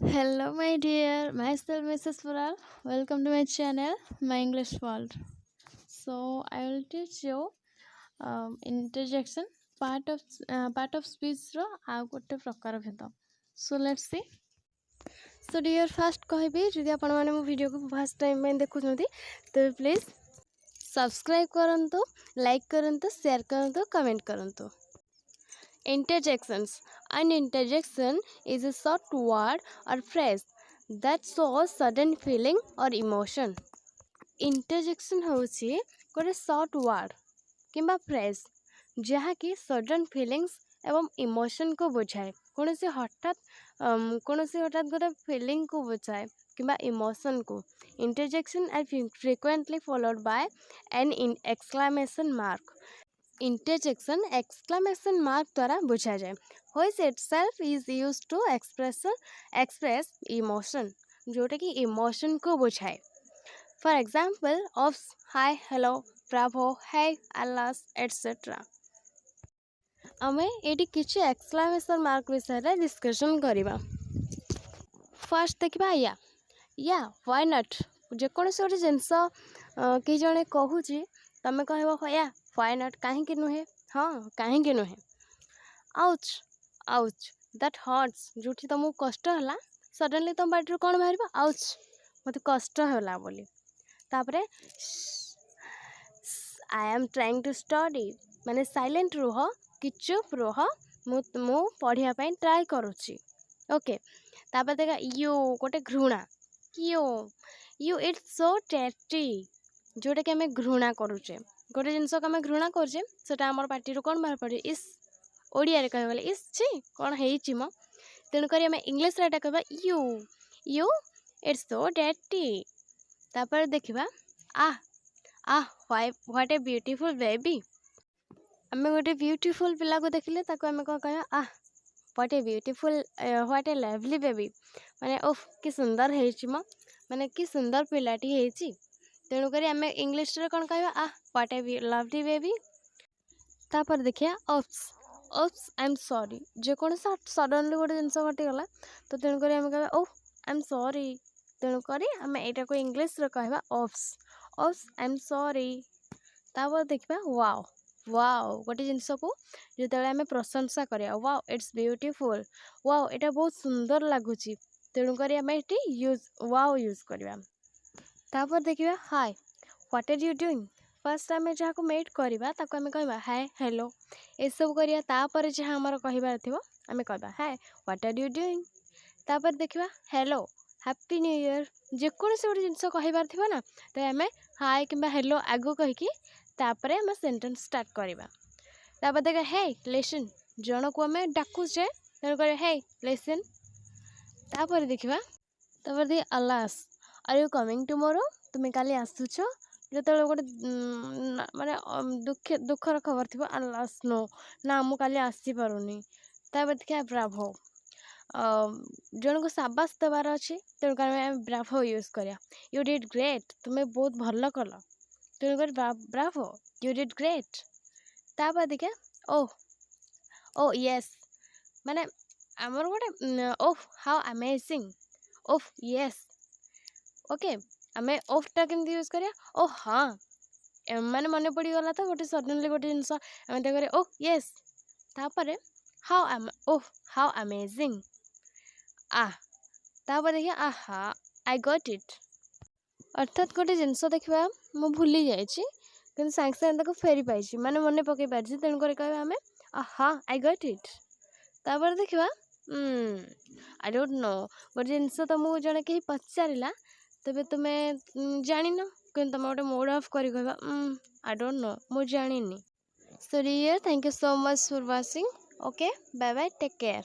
Hello, my dear. Myself, Mrs. Fural. Welcome to my channel, Myenglishworld. So, I will teach you interjection part of speech ro ଆଉ ଗୋଟେ ପ୍ରକାର ଭେଦ. So, let's see. So, dear, first କହିବି ଯଦି ଆପଣମାନେ ମୋ ଭିଡ଼ିଓକୁ ଫାର୍ଷ୍ଟ ଟାଇମ୍ ପାଇଁ ଦେଖୁଛନ୍ତି ତେବେ ପ୍ଲିଜ୍ ସବସ୍କ୍ରାଇବ୍ କରନ୍ତୁ, ଲାଇକ୍ କରନ୍ତୁ, ସେୟାର କରନ୍ତୁ, କମେଣ୍ଟ କରନ୍ତୁ. Interjections. An interjection is a short word or phrase that shows sudden feeling or emotion. Interjection होउछि गोटे short word किंबा phrase जहाँकि sudden feelings एवं emotion को बुझाए कौनसी हठात गोटे feeling को बुझाए किंबा emotion को. Interjection are frequently followed by an exclamation mark. Interjection exclamation mark द्वारा बुझा जाए. Which itself is used to express emotion जोटा कि emotion को बुझाए. For example of hi, hello, bravo, hey, alas, etc. आमे एटी किछि exclamation mark विषय रे डिस्कशन करिबा. फर्स्ट देखिबा या why not जे कोनसे गोटे जिंस कि जणे कहूची तमे कहबो या why not काहेकि नुहे हाँ काहेकि नुहे. आउच दैट हर्ट्स जोठी तुमको कष्ट होला सडनली तुम पार्टी कौन बाहर आउच मत कष्ट होला बोली. तापरे I am trying to study माने साइलेंट रुह कि चुप रुह मु पढ़िया ପାଇଁ ट्राई करूची. ओके तापर देखा यू गोटे घृणा यू इट्स सो टेस्टी जोटा कि आम घृणा करुचे गोटे जिनस को आम घृणा करुचे सेटा आमर पार्टी कौन बाहर पड़े इस ओडिया कह गले इस छी कौन है मो तेणुक आम इंग्लीश रे कह यू इट्स सो टेस्टी. तापर देखा व्हाट ए ब्यूटीफुल बेबी आम गोटे ब्यूटीफुल पिला को देखले आम कौन कह what a beautiful what A lovely baby माने ओह कि सुंदर है मो माने कि सुंदर पिलाटी है. तेणुक आम इंग्लीश रे कौन कह व्हाट ए लवली बेबी. तापर देखिए ओप्स आई एम सॉरी जेकोसी सडनली गोटे जिनस घटीगला तो तेणुक आम कह ओह आई एम सॉरी. तेणुक आम यहाँ को इंग्लीश रे कह ओप्स आई एम सॉरी. तापर देखा वाओ गोटे जिनस को जो आम प्रशंसा करिया वाओ इट्स ब्यूटीफुल वाओ एटा बहुत सुंदर लगुच तेणुक आम ये वाओ यूज करवा. तापर देखिए hi what are you doing first आम जहाँ को मेट करवा आम कह हाय हेलो ये सब करिया. तापर जहाँ आमर कहबार थी आम कह hi what are you doing. तापर देखा हेलो हैप्पी न्यू ईयर जेकोसी गोटे जिनस कहबार थी ना तो आम हाय कि हेलो आगु कहीकि तापर आम सेंटेंस स्टार्ट करवा. तापर देखा हे लिसन जन को आम डाकुचे तेणुक हे लिसन. तापर देखा देख अलास आर यू कमिंग टुमोरो तुम्हें काली आसुच जो गोटे माने दुखर खबर थी अलास नो ना मु काली आसी पारुनी. तापर देखा ब्राभो जन को साबास देवार अच्छे तेणुक ब्राभो यूज करिया. यू डिड ग्रेट तुम्हें बहुत भल कल तेणुक ब्राभो यू डिड ग्रेट. तापर देखा ओ यस माने आमर गोटे oh how amazing oh yes. Okay आम ओफटा केमती यूज करिया ओ हाँ माने मन पड़गला तो गोटे सडनली गोटे जिनस आम देख ओह यस. तापर हाउ अमेजिंग तापर देखिए आहा आई गॉट इट अर्थात गोटे जिनस देखा मु भूली जाइए कि सागे सागे फेरी पाई माने मन पकई पार्टी तेणुक कह आम आहा आई गॉट इट. तापर देखा आई डोंट नो गोटे जिनस तुमको जड़े कहीं पचारा तेरे तुम्हें जान कि तुम गोटे मूड ऑफ कर आई डोंट नो मु जानी. So dear thank you so much for watching. Okay bye bye take care.